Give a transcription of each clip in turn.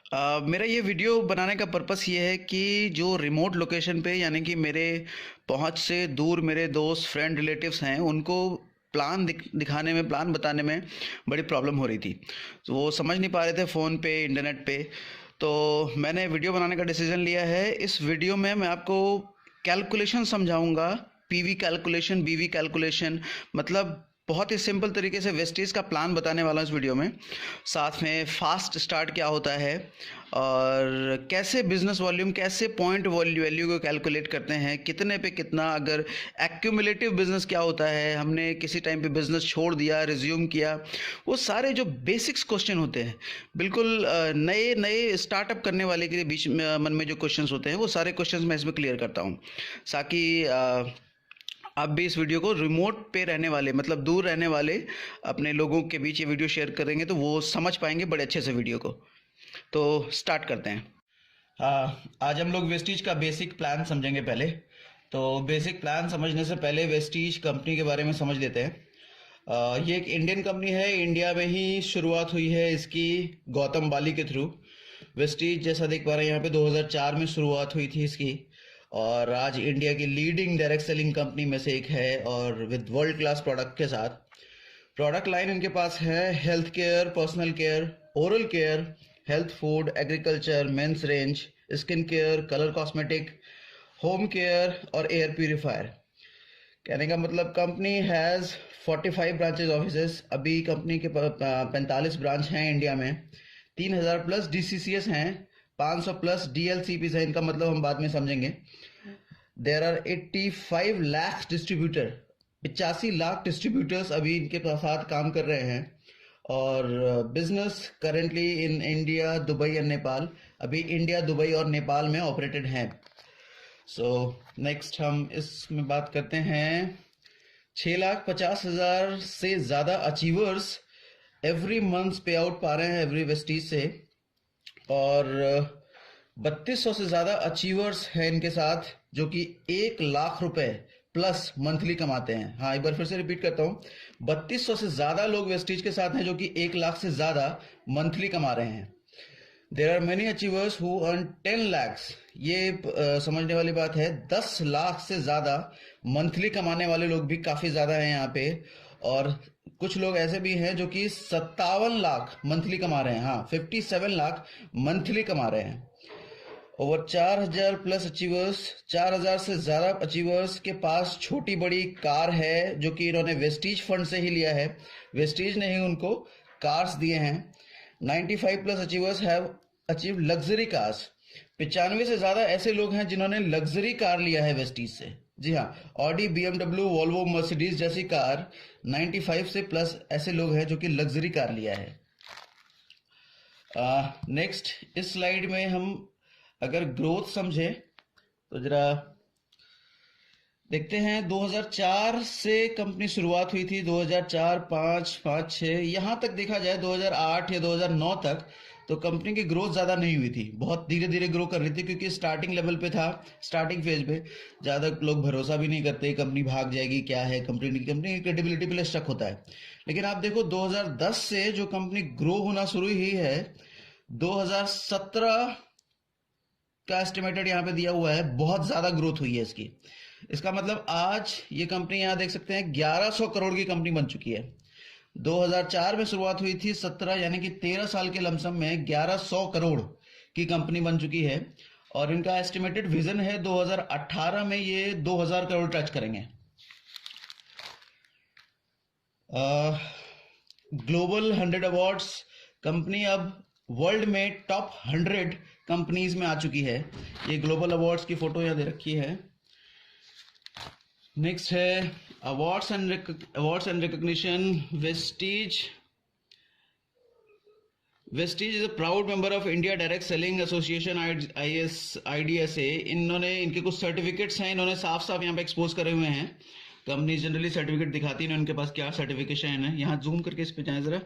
मेरा ये वीडियो बनाने का पर्पस ये है कि जो रिमोट लोकेशन पे यानी कि मेरे पहुंच से दूर मेरे दोस्त फ्रेंड रिलेटिव्स हैं उनको प्लान दिखाने में प्लान बताने में बड़ी प्रॉब्लम हो रही थी। तो वो समझ नहीं पा रहे थे फ़ोन पे इंटरनेट पे। तो मैंने वीडियो बनाने का डिसीजन लिया है। इस वीडियो में मैं आपको कैलकुलेशन समझाऊंगा। पीवी कैलकुलेशन, बीवी कैलकुलेशन, मतलब बहुत ही सिंपल तरीके से वेस्टेज का प्लान बताने वाला हूँ इस वीडियो में। साथ में फास्ट स्टार्ट क्या होता है और कैसे बिजनेस वॉल्यूम, कैसे पॉइंट वैल्यू को कैलकुलेट करते हैं, कितने पे कितना, अगर एक्यूमुलेटिव बिजनेस क्या होता है, हमने किसी टाइम पे बिजनेस छोड़ दिया, रिज्यूम किया, वो सारे जो बेसिक्स क्वेश्चन होते हैं, बिल्कुल नए नए स्टार्टअप करने वाले के बीच में मन में जो क्वेश्चंस होते हैं वो सारे क्वेश्चंस मैं इसमें क्लियर करता हूँ। ताकि आप भी इस वीडियो को रिमोट पे रहने वाले, मतलब दूर रहने वाले अपने लोगों के बीच ये वीडियो शेयर करेंगे तो वो समझ पाएंगे बड़े अच्छे से वीडियो को। तो स्टार्ट करते हैं। आज हम लोग वेस्टीज का बेसिक प्लान समझेंगे पहले। तो बेसिक प्लान समझने से पहले वेस्टीज कंपनी के बारे में समझ लेते हैं। ये एक इंडियन कंपनी है, इंडिया में ही शुरुआत हुई है इसकी गौतम बाली के थ्रू। वेस्टीज जैसा देख पा रहे हैं यहाँ पे 2004 में शुरुआत हुई थी इसकी, और आज इंडिया की लीडिंग डायरेक्ट सेलिंग कंपनी में से एक है, और विद वर्ल्ड क्लास प्रोडक्ट के साथ। प्रोडक्ट लाइन इनके पास है health care, personal care, oral care, health food, agriculture, men's range, skin care, colour cosmetic, home care और एयर प्यूरिफायर। कहने का मतलब कंपनी हैज़ 45 ब्रांचेज ऑफिसेस। अभी कंपनी के 45 ब्रांच हैं इंडिया में। 3000 प्लस डीसीसीएस हैं, 500 प्लस डीएलसीपीज हैं। इनका मतलब हम बाद में समझेंगे। There are 85 lakh distributor, 85 lakh distributors अभी इनके साथ काम कर रहे हैं। और business currently in India, Dubai and Nepal. अभी इंडिया, दुबई और नेपाल में ऑपरेटेड हैं। सो नेक्स्ट हम इसमें बात करते हैं। 6,50,000 से ज़्यादा अचीवर्स एवरी मंथ पे आउट पा रहे हैं एवरी वेस्टीज से। और 3200 से ज़्यादा अचीवर्स हैं इनके साथ जो कि 1 लाख रुपए प्लस मंथली कमाते हैं। हाँ, एक बार फिर से रिपीट करता हूँ। 3200 से ज़्यादा लोग वेस्टीज के साथ हैं जो कि 1 लाख से ज़्यादा मंथली कमा रहे हैं। There are many achievers who earn 10 lakhs। ये समझने वाली बात है। 10 लाख से ज्यादा मंथली कमाने वाले लोग भी काफी ज्यादा हैं यहाँ पे। और कुछ लोग ऐसे भी हैं जो कि 57 लाख मंथली कमा रहे हैं। हाँ, 57 लाख मंथली कमा रहे हैं। ओवर 4,000 प्लस अचीवर्स, 4,000 से ज्यादा अचीवर्स के पास छोटी बड़ी कार है जो कि इन्होंने वेस्टीज फंड से ही लिया है। वेस्टीज ने ही उनको कार्स दिए हैं। 95 plus achievers have achieve luxury cars. 95 से ज्यादा ऐसे लोग हैं जिन्होंने लग्जरी कार लिया है वेस्टीज से। जी हाँ, ऑडी, बीएमडब्ल्यू, वोल्वो, मर्सिडीज जैसी कार। 95 से प्लस ऐसे लोग हैं जो कि लग्जरी कार लिया है। नेक्स्ट इस स्लाइड में हम अगर ग्रोथ समझे तो जरा देखते हैं। 2004 से कंपनी शुरुआत हुई थी। 2004, 5, 5, 6 यहाँ तक देखा जाए, 2008 या 2009 तक तो कंपनी की ग्रोथ ज़्यादा नहीं हुई थी। बहुत धीरे धीरे ग्रो कर रही थी क्योंकि स्टार्टिंग लेवल पे था, स्टार्टिंग फेज पे। ज़्यादा लोग भरोसा भी नहीं करते कंपनी भाग जाएगी, क्या है कंपनी की क्रेडिबिलिटी पे शक होता है। लेकिन आप देखो 2010 से जो कंपनी ग्रो होना शुरू हुई है, 2017 का एस्टिमेटेड यहाँ पे दिया हुआ है, बहुत ज्यादा ग्रोथ हुई है इसकी। इसका मतलब आज ये कंपनी, यहाँ देख सकते हैं, 1100 करोड़ की कंपनी बन चुकी है। 2004 में शुरुआत हुई थी, 17 यानी कि 13 साल के लमसम में 1100 करोड़ की कंपनी बन चुकी है। और इनका एस्टिमेटेड विजन है 2018 में ये 2000 करोड़ टच करेंगे। ग्लोबल 100 अवार्ड्स, कंपनी अब वर्ल्ड में टॉप 100 कंपनीज में आ चुकी है। ये ग्लोबल अवार्ड्स की फोटो यहाँ दे रखी है। नेक्स्ट है awards and recognition. Vestige is a proud member of India direct selling association, IDSA। इन्होंने, इनके कुछ सर्टिफिकेट्स हैं, इन्होंने साफ साफ यहाँ पे एक्सपोज करे हुए हैं। कंपनी जनरली सर्टिफिकेट दिखाती है उनके पास क्या सर्टिफिकेशन है। यहाँ जूम करके इस पे जाए जरा,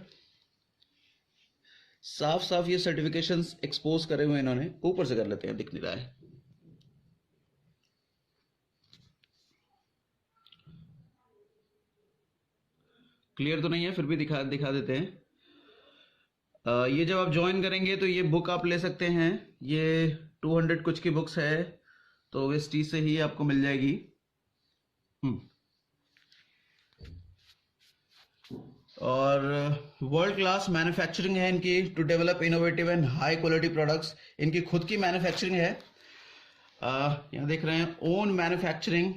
साफ साफ ये सर्टिफिकेशंस एक्सपोज करे हुए इन्होंने। ऊपर से कर लेते हैं, दिख नहीं रहा है। क्लियर तो नहीं है, फिर भी दिखा दिखा देते हैं। ये जब आप ज्वाइन करेंगे तो ये बुक आप ले सकते हैं। ये 200 कुछ की बुक्स है, तो वेस्टी से ही आपको मिल जाएगी। और वर्ल्ड क्लास मैन्युफैक्चरिंग है इनकी, to develop innovative and high quality products. इनकी खुद की मैन्युफैक्चरिंग है। यहाँ देख रहे हैं, own manufacturing,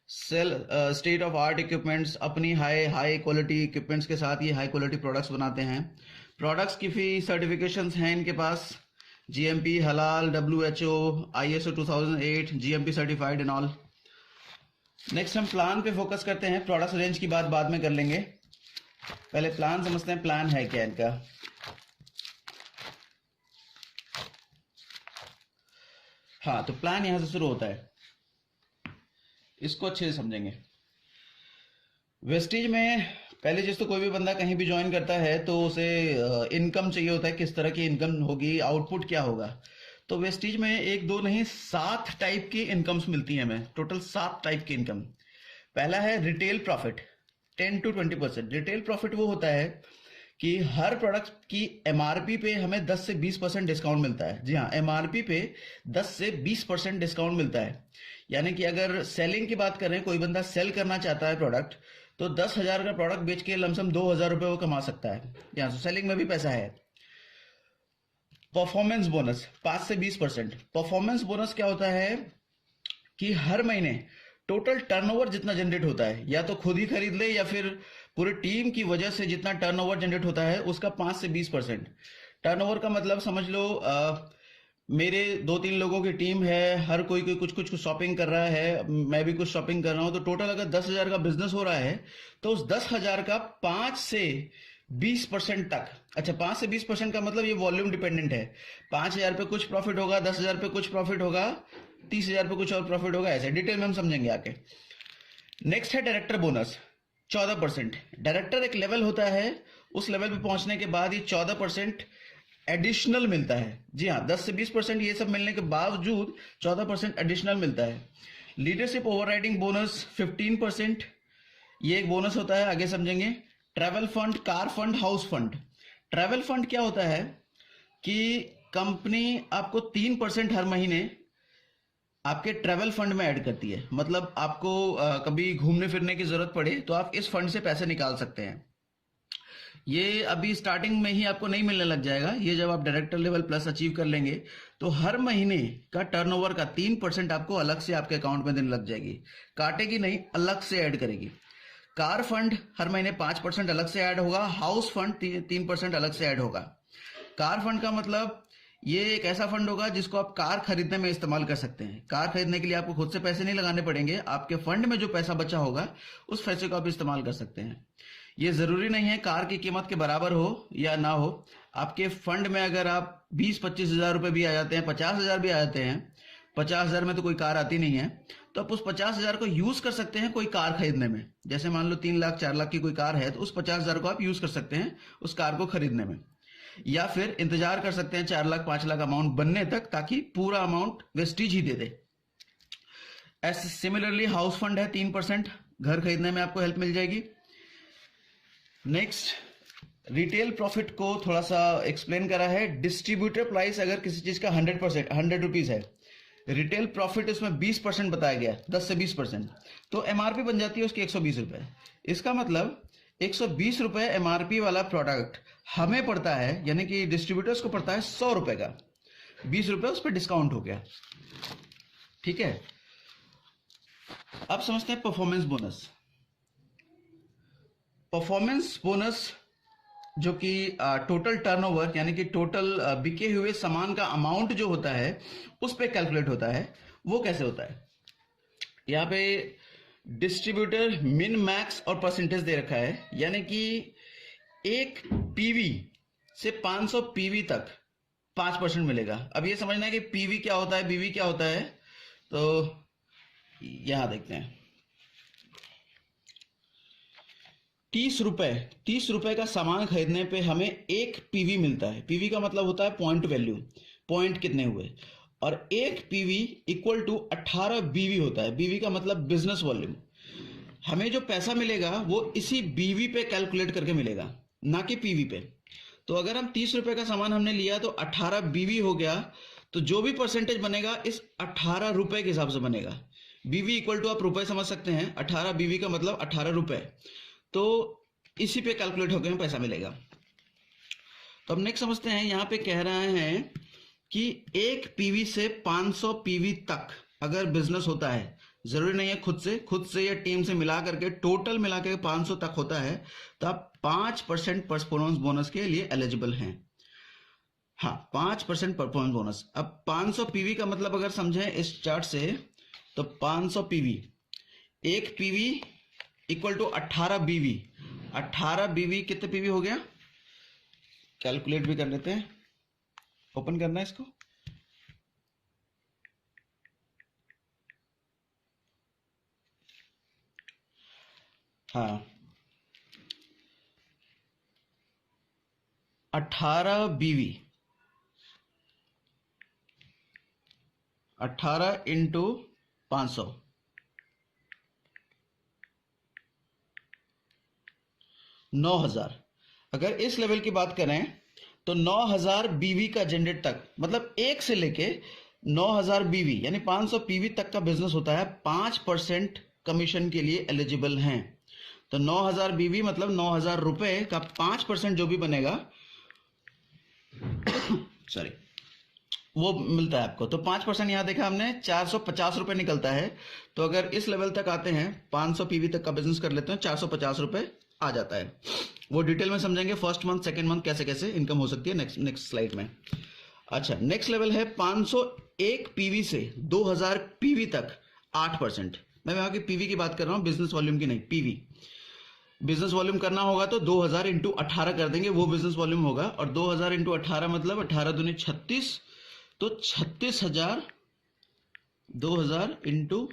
sell state of art equipments, अपनी हाई क्वालिटी इक्विपमेंट्स के साथ ये हाई क्वालिटी प्रोडक्ट्स बनाते हैं। प्रोडक्ट्स की भी सर्टिफिकेशंस हैं इनके पास, जीएमपी, हलाल, WHO, ISO 2008, GMP certified and all. Next हम प्लान पे फोकस करते हैं, प्रोडक्ट्स रेंज की बात बाद में कर लेंगे। पहले प्लान समझते हैं, प्लान है क्या इनका। हाँ, तो प्लान यहां से शुरू होता है, इसको अच्छे से समझेंगे। वेस्टीज में पहले चीज तो कोई भी बंदा कहीं भी ज्वाइन करता है तो उसे इनकम चाहिए होता है, किस तरह की इनकम होगी, आउटपुट क्या होगा। तो वेस्टीज में 1 2 नहीं 7 टाइप की इनकम्स मिलती हैं हमें, टोटल 7 टाइप की इनकम। पहला है retail profit, 10 to 20%। Retail profit वो होता है कि हर प्रोडक्ट की एमआरपी पे हमें 10 से 20% डिस्काउंट मिलता है। जी हाँ, एमआरपी पे 10 से 20% डिस्काउंट मिलता है। यानी कि अगर सेलिंग की बात करें, कोई बंदा सेल करना चाहता है प्रोडक्ट, तो 10,000 का प्रोडक्ट बेच के लमसम 2,000 रुपये वो कमा सकता है। यहाँ से सेलिंग में भी पैसा है। परफॉर्मेंस बोनस 5 से 20%। परफॉर्मेंस बोनस क्या होता है कि हर महीने टोटल टर्नओवर जितना जनरेट होता है, या तो खुद ही खरीद ले या फिर पूरी टीम की वजह से जितना टर्नओवर जनरेट होता है उसका 5 से 20%। टर्नओवर का मतलब समझ लो, मेरे 2-3 लोगों की टीम है, हर कोई कुछ शॉपिंग कर रहा है, मैं भी कुछ शॉपिंग कर रहा हूं, तो टोटल अगर 10,000 का बिजनेस हो रहा है तो उस 10,000 का 5 से 20% तक। अच्छा, 5 से 20% का मतलब ये वॉल्यूम डिपेंडेंट है। 5,000 पे कुछ प्रॉफिट होगा, 10,000 पे कुछ प्रॉफिट होगा, 30,000 पे कुछ और प्रॉफिट होगा, ऐसे डिटेल में हम समझेंगे आके। नेक्स्ट है डायरेक्टर बोनस, 14%। डायरेक्टर एक लेवल होता है, उस लेवल पे पहुंचने के बाद ये 14% एडिशनल मिलता है। जी हाँ, 10 से 20% ये सब मिलने के बावजूद 14% एडिशनल मिलता है। लीडरशिप ओवरराइडिंग बोनस 15%, ये एक बोनस होता है, आगे समझेंगे। Travel fund, car fund, house fund. Travel fund क्या होता है कि कंपनी आपको 3% हर महीने आपके ट्रैवल फंड में ऐड करती है। मतलब आपको कभी घूमने फिरने की जरूरत पड़े तो आप इस फंड से पैसे निकाल सकते हैं। ये अभी स्टार्टिंग में ही आपको नहीं मिलने लग जाएगा, ये जब आप डायरेक्टर लेवल प्लस अचीव कर लेंगे तो हर महीने का टर्नओवर का 3% आपको अलग से आपके अकाउंट में देने लग जाएगी। काटेगी नहीं, अलग से ऐड करेगी। कार फंड हर महीने 5% अलग से ऐड होगा। हाउस फंड 3% अलग से ऐड होगा। कार फंड का मतलब ये एक ऐसा फंड होगा जिसको आप कार खरीदने में इस्तेमाल कर सकते हैं। कार खरीदने के लिए आपको खुद से पैसे नहीं लगाने पड़ेंगे, आपके फंड में जो पैसा बचा होगा उस पैसे को आप इस्तेमाल कर सकते हैं। ये जरूरी नहीं है कार की कीमत के बराबर हो या ना हो। आपके फंड में अगर आप 20-25 हजार रुपए भी आ जाते हैं, 50,000 भी आ जाते हैं, 50,000 में तो कोई कार आती नहीं है, तो आप उस 50,000 को यूज कर सकते हैं कोई कार खरीदने में। जैसे मान लो 3 लाख 4 लाख की कोई कार है, तो उस 50,000 को आप यूज कर सकते हैं उस कार को खरीदने में। या फिर इंतजार कर सकते हैं 4 लाख 5 लाख अमाउंट बनने तक, ताकि पूरा अमाउंट वेस्टीज ही दे दे। ऐसे सिमिलरली हाउस फंड है 3%, घर खरीदने में आपको हेल्प मिल जाएगी। नेक्स्ट, रिटेल प्रॉफिट को थोड़ा सा एक्सप्लेन करा है। डिस्ट्रीब्यूटर प्राइस अगर किसी चीज का 100 रुपीज है, रिटेल प्रॉफिट उसमें 20% बताया गया, 10 से 20%, तो एमआरपी बन जाती है उसकी 120 रुपए। इसका मतलब 120 रुपए एमआरपी वाला प्रोडक्ट हमें पड़ता है, यानी कि डिस्ट्रीब्यूटर्स को पड़ता है 100 रुपए का, 20 रुपए उस पर डिस्काउंट हो गया। ठीक है, अब समझते हैं परफॉर्मेंस बोनस। परफॉर्मेंस बोनस जो कि टोटल टर्नओवर यानी कि टोटल बिके हुए सामान का अमाउंट जो होता है उस पे कैलकुलेट होता है। वो कैसे होता है, यहाँ पे डिस्ट्रीब्यूटर मिन मैक्स और परसेंटेज दे रखा है। यानी कि एक पीवी से 500 पीवी तक 5% मिलेगा। अब ये समझना है कि पीवी क्या होता है, बीवी क्या होता है, तो यहां देखते हैं। 30 रुपए का सामान खरीदने पे हमें 1 पीवी मिलता है। पीवी का मतलब होता है पॉइंट वैल्यू, पॉइंट कितने हुए, और 1 पीवी इक्वल टू 18 बीवी होता है। बीवी का मतलब बिजनेस वॉल्यूम। हमें जो पैसा मिलेगा वो इसी बीवी पे कैलकुलेट करके मिलेगा, ना कि पीवी पे। तो अगर हम 30 रुपए का सामान हमने लिया तो 18 बीवी हो गया, तो जो भी परसेंटेज बनेगा इस 18 रुपए के हिसाब से बनेगा। बीवी इक्वल टू आप रुपए समझ सकते हैं, 18 बीवी का मतलब 18 रुपए, तो इसी पे कैलकुलेट होकर हमें पैसा मिलेगा। तो अब नेक्स्ट समझते हैं, यहाँ पे कह रहे हैं कि एक पीवी से 500 पीवी तक अगर बिजनेस होता है, जरूरी नहीं है खुद से या टीम से मिला करके टोटल मिला के 500 तक होता है, तो आप 5% परफॉर्मेंस बोनस के लिए एलिजिबल हैं। हाँ, 5% परफॉर्मेंस बोनस। अब 500 पीवी का मतलब अगर समझें इस चार्ट से, तो 500 पीवी, एक पीवी इक्वल टू 18 बीवी। 18 बीवी कितने पीवी हो गया, कैलकुलेट भी कर लेते हैं, ओपन करना है इसको। हाँ, 18 बीवी, 18 इंटू 500, 9,000। अगर इस लेवल की बात करें तो 9,000 बीवी का जनरेट तक, मतलब एक से लेके 9,000 बीवी यानी 500 पीवी तक का बिजनेस होता है, 5% कमीशन के लिए एलिजिबल हैं। तो 9,000 बीवी मतलब 9,000 रुपए का 5% जो भी बनेगा सॉरी, वो मिलता है आपको। तो 5% यहाँ देखा हमने 450 रुपए निकलता है। तो अगर इस लेवल तक आते हैं, 500 पीवी तक का बिजनेस कर लेते हैं, 450 रुपए आ जाता है। वो डिटेल में समझेंगे, फर्स्ट मंथ सेकंड मंथ कैसे कैसे इनकम हो सकती है नेक्स्ट स्लाइड में। अच्छा, नेक्स्ट लेवल है 501 पीवी से 2000 पीवी तक 8%। मैं यहाँ की पीवी की बात कर रहा हूँ, बिजनेस वॉल्यूम की नहीं, पीवी। बिजनेस वॉल्यूम करना होगा तो 2000 इंटू 18 कर देंगे, वो बिजनेस वॉल्यूम होगा। और 2000 इंटू 18 मतलब 18 दूनी 36, तो 36,000, 2000 इंटू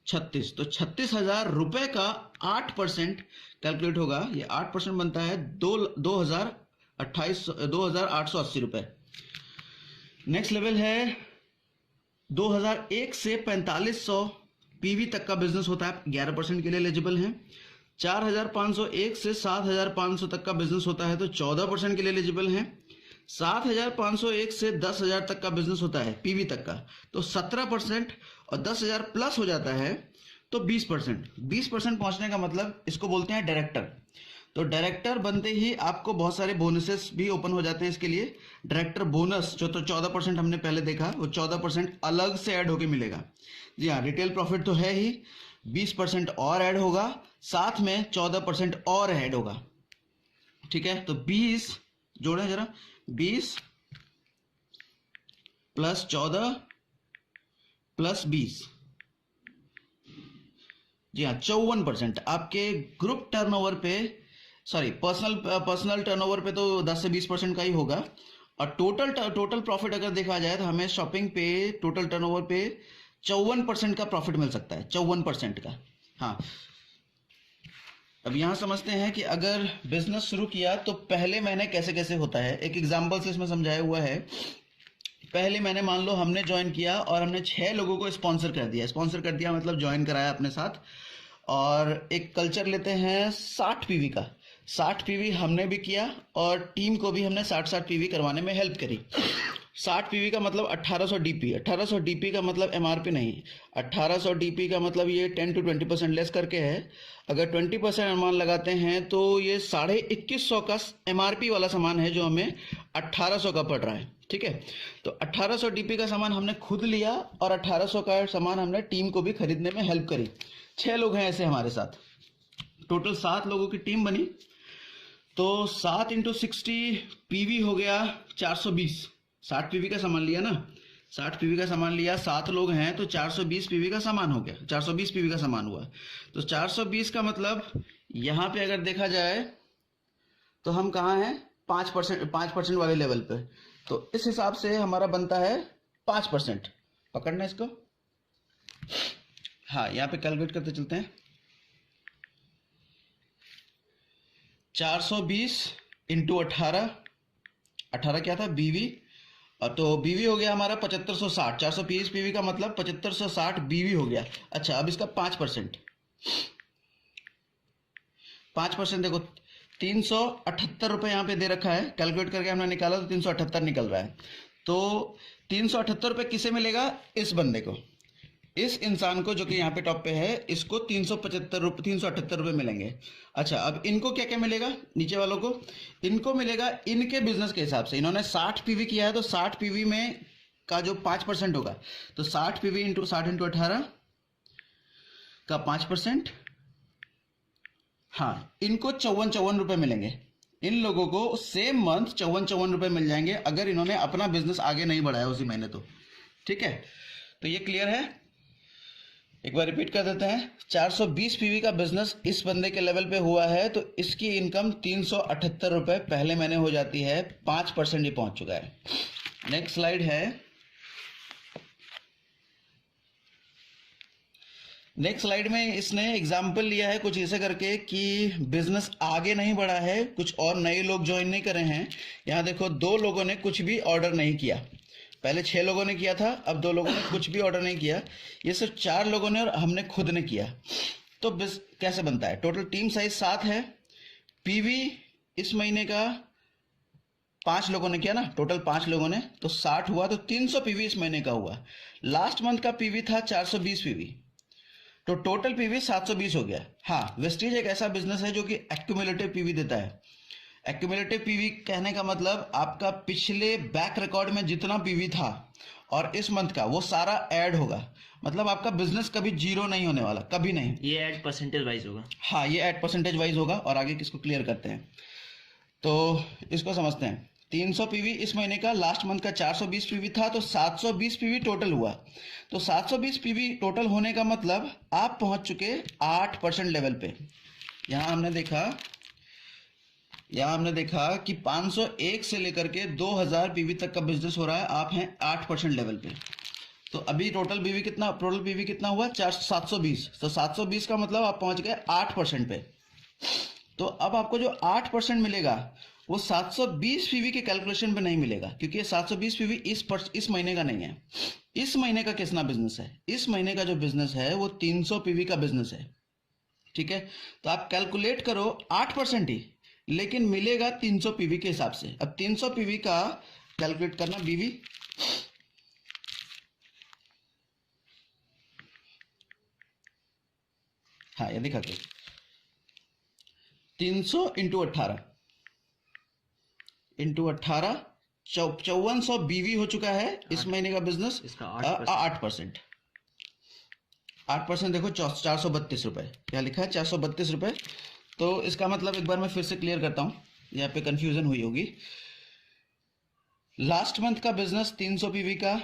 36, तो 36,000 रुपए का 8% कैलकुलेट होगा। ये 8% बनता है 2,880 रुपए। नेक्स्ट लेवल है 2001 से 4500 पीवी तक का बिजनेस होता है, 11% के लिए एलिजिबल हैं। 4,501 से 7,500 तक का बिजनेस होता है तो 14% के लिए एलिजिबल हैं। 7,501 से 10,000 तक का बिजनेस होता है पीवी तक का, तो 17%, और 10,000 प्लस हो जाता है तो 20%। 20% पहुंचने का मतलब इसको बोलते हैं डायरेक्टर। तो डायरेक्टर बनते ही आपको बहुत सारे बोनसेस भी ओपन हो जाते हैं इसके लिए। डायरेक्टर बोनस जो तो 14% हमने पहले देखा, वो 14% अलग से ऐड होके मिलेगा। जी हाँ, रिटेल प्रॉफिट तो है ही, 20% और ऐड होगा, साथ में 14% और ऐड होगा। ठीक है, तो 20 जोड़ें जरा, 20 प्लस 14 प्लस 20, जी हाँ 54% आपके ग्रुप टर्नओवर पे, सॉरी पर्सनल टर्नओवर पे तो 10 से 20% का ही होगा। और टोटल प्रॉफिट अगर देखा जाए तो हमें शॉपिंग पे टोटल टर्नओवर पे 54% का प्रॉफिट मिल सकता है, 54% का। हाँ, अब यहां समझते हैं कि अगर बिजनेस शुरू किया तो पहले महीने कैसे कैसे होता है। एक एग्जांपल से इसमें समझाया हुआ है। पहले महीने मान लो हमने ज्वाइन किया और हमने 6 लोगों को स्पॉन्सर कर दिया। स्पॉन्सर कर दिया मतलब ज्वाइन कराया अपने साथ। और एक कल्चर लेते हैं 60 पीवी का, 60 पीवी हमने भी किया और टीम को भी हमने 60 पीवी करवाने में हेल्प करी। 60 पीवी का मतलब 1800 डीपी। 1800 डीपी का मतलब एमआरपी नहीं, 1800 डीपी का मतलब ये 10 to 20% लेस करके है। अगर 20% अनुमान लगाते हैं तो ये 2150 का एमआरपी वाला सामान है जो हमें 1800 का पड़ रहा है। ठीक है, तो 1800 डीपी का सामान हमने खुद लिया और 1800 का सामान हमने टीम को भी खरीदने में हेल्प करी। 6 लोग हैं ऐसे हमारे साथ, टोटल 7 लोगों की टीम बनी। तो 7 × 60 पीवी हो गया 420। 60 पीवी का सामान लिया ना, 60 पीवी का सामान लिया, 7 लोग हैं तो 420 पीवी का सामान हो गया, 420 पीवी का सामान हुआ। तो 420 का मतलब यहाँ पे अगर देखा जाए तो हम कहाँ हैं, 5% वाले लेवल पे। तो इस हिसाब से हमारा बनता है 5%। पकड़ना इसको। हाँ, यहाँ पे कैलकुलेट करते चलते हैं। 420 इंटू 18, 18 क्या था, बीवी। और तो बीवी हो गया हमारा 7560। 420 पीवी का मतलब 7560 बीवी हो गया। अच्छा, अब इसका 5%। 5% देखो ₹378 यहाँ पे दे रखा है, कैलकुलेट करके हमने निकाला तो 378 निकल रहा है। तो ₹378 किसे मिलेगा? इस बंदे को, इस इंसान को जो कि यहाँ पे टॉप पे है, इसको ₹378 मिलेंगे। अच्छा, अब इनको क्या क्या मिलेगा? नीचे वालों को इनको मिलेगा इनके बिजनेस के हिसाब से। इन्होंने 60 पीवी किया है तो 60 पीवी में का जो 5% होगा, तो 60 पीवी इंटू 60 इंटू 18 का 5%। हाँ, इनको 54 रुपए मिलेंगे। इन लोगों को सेम मंथ 54 रुपए मिल जाएंगे अगर इन्होंने अपना बिजनेस आगे नहीं बढ़ाया उसी महीने तो। ठीक है, तो ये क्लियर है। एक बार रिपीट कर देते हैं। 420 पीवी का बिजनेस इस बंदे के लेवल पे हुआ है तो इसकी इनकम 378 रुपए पहले महीने हो जाती है। 5% ही पहुंच चुका है। नेक्स्ट स्लाइड है। नेक्स्ट स्लाइड में इसने एग्जाम्पल लिया है कुछ ऐसे करके कि बिजनेस आगे नहीं बढ़ा है, कुछ और नए लोग ज्वाइन नहीं करे हैं। यहाँ देखो, 2 लोगों ने कुछ भी ऑर्डर नहीं किया। पहले 6 लोगों ने किया था, अब 2 लोगों ने कुछ भी ऑर्डर नहीं किया। ये सिर्फ 4 लोगों ने और हमने खुद ने किया। तो कैसे बनता है? टोटल टीम साइज 7 है। पीवी इस महीने का 5 लोगों ने किया ना, टोटल 5 लोगों ने, तो 60 हुआ। तो 300 पीवी इस महीने का हुआ। लास्ट मंथ का पीवी था 420 पीवी, तो टोटल पीवी 720 हो गया। हाँ, वेस्टीज एक ऐसा बिजनेस है जो कि एक्यूमुलेटिव पीवी देता है। एक्यूमुलेटिव पीवी कहने का मतलब आपका पिछले बैक रिकॉर्ड में जितना पीवी था और इस मंथ का वो सारा ऐड होगा। मतलब आपका बिजनेस कभी जीरो नहीं होने वाला, कभी नहीं। ये ऐड परसेंटेज वाइज होगा। हाँ, ये ऐड परसेंटेज वाइज होगा। और आगे किसको क्लियर करते हैं तो इसको समझते हैं। 300 पीवी इस महीने का, लास्ट मंथ का 420 पीवी था, तो 720 पीवी टोटल हुआ। तो 720 पीवी टोटल होने का मतलब आप पहुंच चुके 8% लेवल पे। यहां हमने देखा कि 501 से लेकर के 2000 पीवी तक का बिजनेस हो रहा है। आप हैं 8% लेवल पे। तो अभी टोटल पीवी कितना हुआ? 720। तो 720 का मतलब आप पहुंच गए 8% पे। तो अब आपको जो 8% मिलेगा वो 720 पीवी के कैलकुलेशन पे नहीं मिलेगा, क्योंकि ये 720 पीवी इस महीने का नहीं है। इस महीने का कितना बिजनेस है? इस महीने का जो बिजनेस है वो 300 पीवी का बिजनेस है। ठीक है, तो आप कैलकुलेट करो 8% ही, लेकिन मिलेगा 300 पीवी के हिसाब से। अब 300 पीवी का कैलकुलेट करना, बीवी हाँ ये दिखा के 300 इंटू 18 5400 बीवी हो चुका है इस महीने का बिजनेस। इसका 8%। 8% देखो 432 रुपए, क्या लिखा है? 432 रुपए। तो इसका मतलब एक बार मैं फिर से क्लियर करता हूं, यहाँ पे कंफ्यूजन हुई होगी। लास्ट मंथ का बिजनेस 300 पीवी का,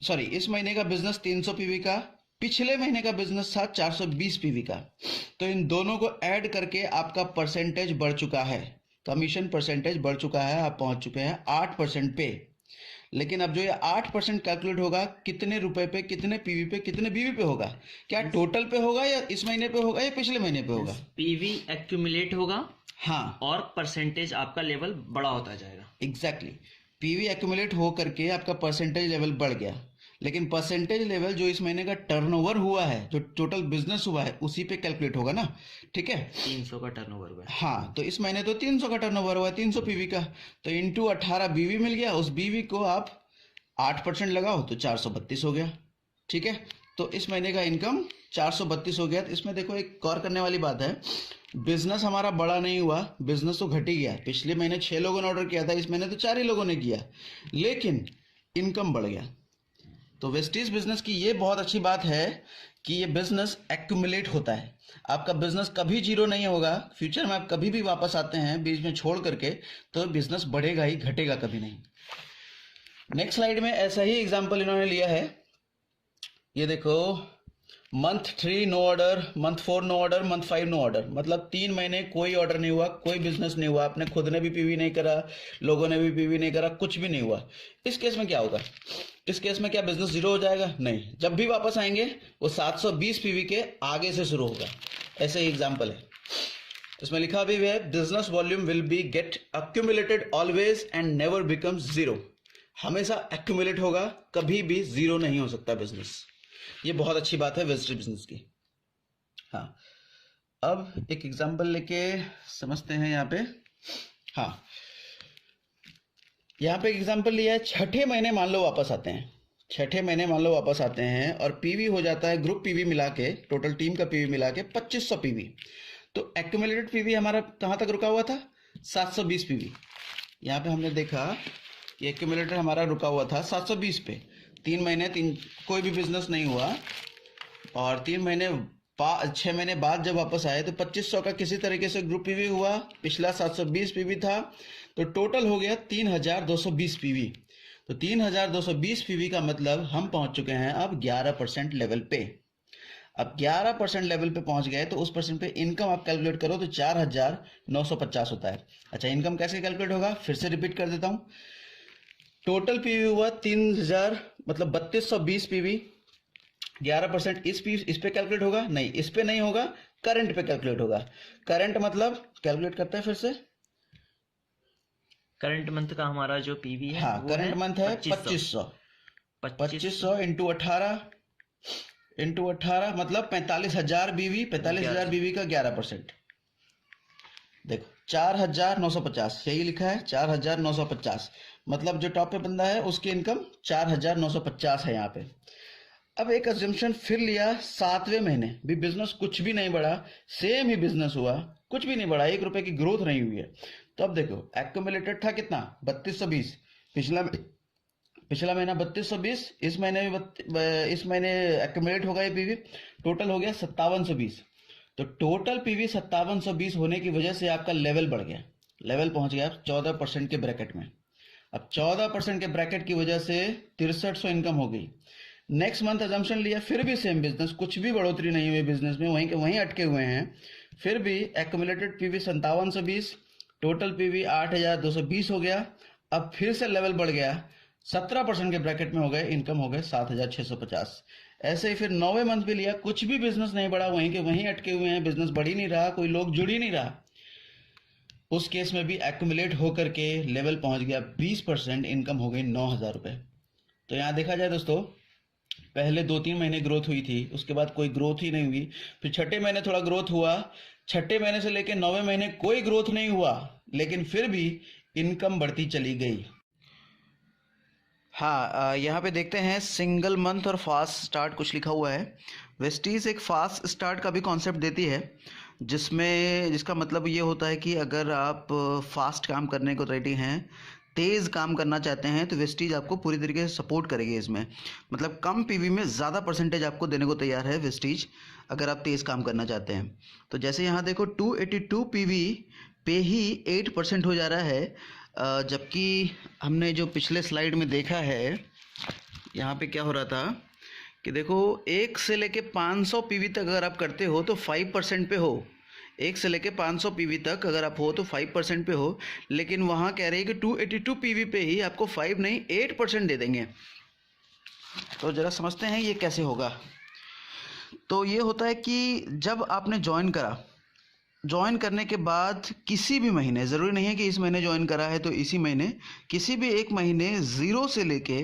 सॉरी इस महीने का बिजनेस 300 पीवी का, पिछले महीने का बिजनेस था 420 पीवी का। तो इन दोनों को ऐड करके आपका परसेंटेज बढ़ चुका है, कमीशन परसेंटेज बढ़ चुका है। आप पहुंच चुके हैं 8% पे। लेकिन अब जो ये 8% कैलकुलेट होगा कितने रुपए पे, कितने पीवी पे, कितने बीवी पे होगा? क्या टोटल पे होगा या इस महीने पे होगा या पिछले महीने पे होगा? पीवी एक्यूमुलेट होगा। हाँ, और परसेंटेज आपका लेवल बड़ा होता जाएगा। एग्जैक्टली। पीवी एक्यूमुलेट हो करके आपका परसेंटेज लेवल बढ़ गया, लेकिन परसेंटेज लेवल जो इस महीने का टर्नओवर हुआ है, जो टोटल बिजनेस हुआ है, उसी पे कैलकुलेट होगा ना। ठीक है, 300 का टर्नओवर हुआ है। हाँ, तो इस महीने तो 300 का टर्नओवर हुआ है, 300 पीवी का। तो इंटू 18 बीवी मिल गया। उस बीवी को आप 8% लगाओ तो 432 हो गया। ठीक है, तो इस महीने का इनकम 432 हो गया। तो इसमें देखो एक गौर करने वाली बात है, बिजनेस हमारा बड़ा नहीं हुआ, बिजनेस तो घट ही गया। पिछले महीने 6 लोगों ने ऑर्डर किया था, इस महीने तो 4 ही लोगों ने किया, लेकिन इनकम बढ़ गया। तो वेस्टीज बिजनेस की ये बहुत अच्छी बात है कि ये बिजनेस एक्यूमुलेट होता है। आपका बिजनेस कभी जीरो नहीं होगा। फ्यूचर में आप कभी भी वापस आते हैं बीच में छोड़ करके, तो बिजनेस बढ़ेगा ही, घटेगा कभी नहीं। नेक्स्ट स्लाइड में ऐसा ही एग्जांपल इन्होंने लिया है। ये देखो, month 3 no order, month 4 no order, month 5 no order. मतलब 3 महीने कोई ऑर्डर नहीं हुआ, कोई बिजनेस नहीं हुआ। आपने खुद ने भी पीवी नहीं करा, लोगों ने भी पीवी नहीं करा, कुछ भी नहीं हुआ। इस केस में क्या होगा? इस केस में क्या बिजनेस जीरो हो जाएगा? नहीं, जब भी वापस आएंगे वो 720 पीवी के आगे से शुरू होगा। ऐसे ही एग्जाम्पल है। इसमें लिखा भी है, business volume will be get accumulated always and never becomes zero. हमेशा एक्यूमुलेट होगा, कभी भी जीरो नहीं हो सकता बिजनेस। ये बहुत अच्छी बात है वेजिटेबल बिजनेस की। हाँ, अब एक एग्जांपल लेके समझते हैं यहाँ पे। हाँ, यहाँ पे एग्जांपल लिया है, छठे महीने मान लो वापस आते हैं, छठे महीने मान लो वापस आते हैं और पीवी हो जाता है, ग्रुप पीवी मिला के, टोटल टीम का पीवी मिला के 2500 पीवी। तो एक्यूमुलेटेड पीवी हमारा कहाँ तक रुका हुआ था? 720 पीवी। यहाँ पे हमने देखा कि एक्यूमुलेटेड हमारा रुका हुआ था 720 पे। 3 महीने कोई भी बिजनेस नहीं हुआ और 6 महीने बाद जब वापस आए तो 2500 का किसी तरीके से ग्रुप पीवी हुआ, पिछला 720 पीवी था, तो टोटल हो गया 3220 पीवी। तो 3220 पीवी का मतलब हम पहुंच चुके हैं अब 11% लेवल पे। अब 11% लेवल पे पहुंच गए तो उस परसेंट पे इनकम आप कैलकुलेट करो तो 4950 होता है। अच्छा, इनकम कैसे कैलकुलेट होगा? फिर से रिपीट कर देता हूँ। टोटल पीवी हुआ 3000, मतलब 3220 पीवी। 11% इस पे कैलकुलेट होगा? नहीं, इस पे नहीं होगा, करंट पे कैलकुलेट होगा। करंट मतलब कैलकुलेट करते हैं फिर से। करंट मंथ का हमारा जो पीवी है, हाँ, वो करंट मंथ है 2500। 2500 इंटू 18 मतलब 45,000 बीवी। 45,000 बीवी का 11%। देखो 4,950 यही लिखा है, 4,950। मतलब जो टॉप पे बंदा है उसकी इनकम 4,950 है यहाँ पे। अब एक अजम्पशन फिर लिया, 7वें महीने भी बिजनेस कुछ भी नहीं बढ़ा, सेम ही बिजनेस हुआ, कुछ भी नहीं बढ़ा, 1 रुपए की ग्रोथ नहीं हुई है। तो अब देखो एक्यूमुलेटेड था कितना? 3220। पिछला महीना 3220, इस महीने एक्यूमुलेट होगा ये पीवी, टोटल हो गया 5720। तो टोटल पीवी 5720 होने की वजह से आपका लेवल बढ़ गया, लेवल पहुंच गया 14% के ब्रैकेट में। अब 14% के ब्रैकेट की वजह से 6300 इनकम हो गई। नेक्स्ट मंथ अजम्पशन लिया, फिर भी सेम बिजनेस, कुछ भी बढ़ोतरी नहीं हुई बिजनेस में, वहीं के वहीं अटके हुए हैं। फिर भी एक्यूमुलेटेड पीवी 5720, टोटल पीवी 8220 हो गया। अब फिर से लेवल बढ़ गया, 17% के ब्रैकेट में हो गए, इनकम हो गए 7650। ऐसे ही फिर 9वें मंथ भी लिया, कुछ भी बिजनेस नहीं बढ़ा, वहीं के वहीं अटके हुए हैं, बिजनेस बढ़ ही नहीं रहा, कोई लोग जुड़ ही नहीं रहा। उस केस में भी एक्यूमुलेट होकर के लेवल पहुंच गया 20%, इनकम हो गई 9,000 रुपये। तो यहाँ देखा जाए दोस्तों, पहले 2-3 महीने ग्रोथ हुई थी, उसके बाद कोई ग्रोथ ही नहीं हुई। फिर छठे महीने थोड़ा ग्रोथ हुआ, छठे महीने से लेकर 9वें महीने कोई ग्रोथ नहीं हुआ, लेकिन फिर भी इनकम बढ़ती चली गई। हाँ, यहाँ पे देखते हैं सिंगल मंथ और फास्ट स्टार्ट कुछ लिखा हुआ है। वेस्टीज एक फास्ट स्टार्ट का भी कॉन्सेप्ट देती है, जिसका मतलब ये होता है कि अगर आप फास्ट काम करने को रेडी हैं, तेज़ काम करना चाहते हैं, तो वेस्टीज आपको पूरी तरीके से सपोर्ट करेगी इसमें। मतलब कम पीवी में ज़्यादा परसेंटेज आपको देने को तैयार है वेस्टीज, अगर आप तेज़ काम करना चाहते हैं। तो जैसे यहाँ देखो 282 पीवी पे ही 8% हो जा रहा है, जबकि हमने जो पिछले स्लाइड में देखा है, यहाँ पे क्या हो रहा था कि देखो 1 से लेके 500 पीवी तक अगर आप करते हो तो 5% पे हो। 1 से लेके 500 पीवी तक अगर आप हो तो 5% पे हो, लेकिन वहाँ कह रही है कि 282 पीवी पे ही आपको 5 नहीं 8% दे देंगे। तो ज़रा समझते हैं ये कैसे होगा। तो ये होता है कि जब आपने ज्वाइन करने के बाद किसी भी महीने, ज़रूरी नहीं है कि इस महीने ज्वाइन करा है तो इसी महीने, किसी भी एक महीने 0 से लेके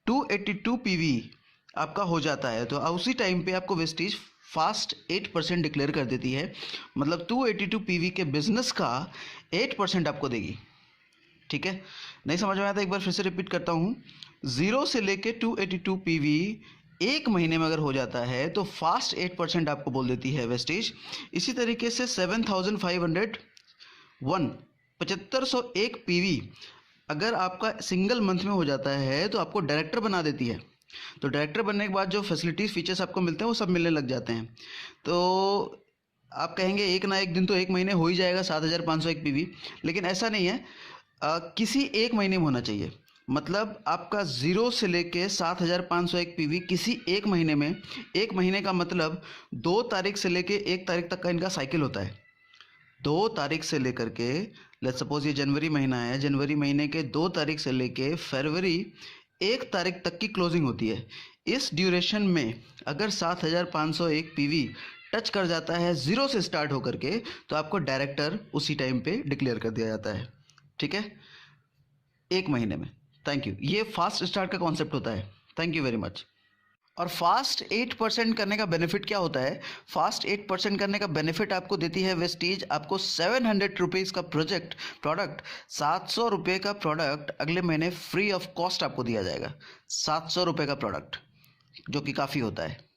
282 पीवी आपका हो जाता है, तो उसी टाइम पे आपको वेस्टीज फास्ट 8% डिक्लेयर कर देती है। मतलब 282 पीवी के बिजनेस का 8% आपको देगी। ठीक है, नहीं समझ में आया तो एक बार फिर से रिपीट करता हूँ। 0 से लेके 282 पीवी एक महीने में अगर हो जाता है तो फास्ट 8% आपको बोल देती है वेस्टीज। इसी तरीके से 7501 7501 पीवी अगर आपका सिंगल मंथ में हो जाता है तो आपको डायरेक्टर बना देती है। तो डायरेक्टर बनने के बाद जो फैसिलिटीज़ फीचर्स आपको मिलते हैं वो सब मिलने लग जाते हैं। तो आप कहेंगे एक ना एक दिन तो एक महीने हो ही जाएगा 7501 पीवी, लेकिन ऐसा नहीं है। किसी एक महीने में होना चाहिए। मतलब आपका 0 से लेके 7501 पीवी किसी एक महीने में, एक महीने का मतलब 2 तारीख से लेके 1 तारीख तक का इनका साइकिल होता है। 2 तारीख से लेकर के, लेट्स सपोज ये जनवरी महीना है, जनवरी महीने के 2 तारीख से लेके फरवरी 1 तारीख तक की क्लोजिंग होती है। इस ड्यूरेशन में अगर 7501 पीवी टच कर जाता है 0 से स्टार्ट होकर के, तो आपको डायरेक्टर उसी टाइम पे डिक्लेयर कर दिया जाता है। ठीक है, एक महीने में। Thank you. ये फास्ट स्टार्ट का कॉन्सेप्ट होता है। Thank you very much. और फास्ट 8% करने का बेनिफिट क्या होता है? फास्ट 8% करने का बेनिफिट आपको देती है वेस्टीज। आपको 700 रुपीज़ का प्रोडक्ट 700 रुपये का प्रोडक्ट अगले महीने फ्री ऑफ कॉस्ट आपको दिया जाएगा। 700 रुपये का प्रोडक्ट, जो कि काफ़ी होता है।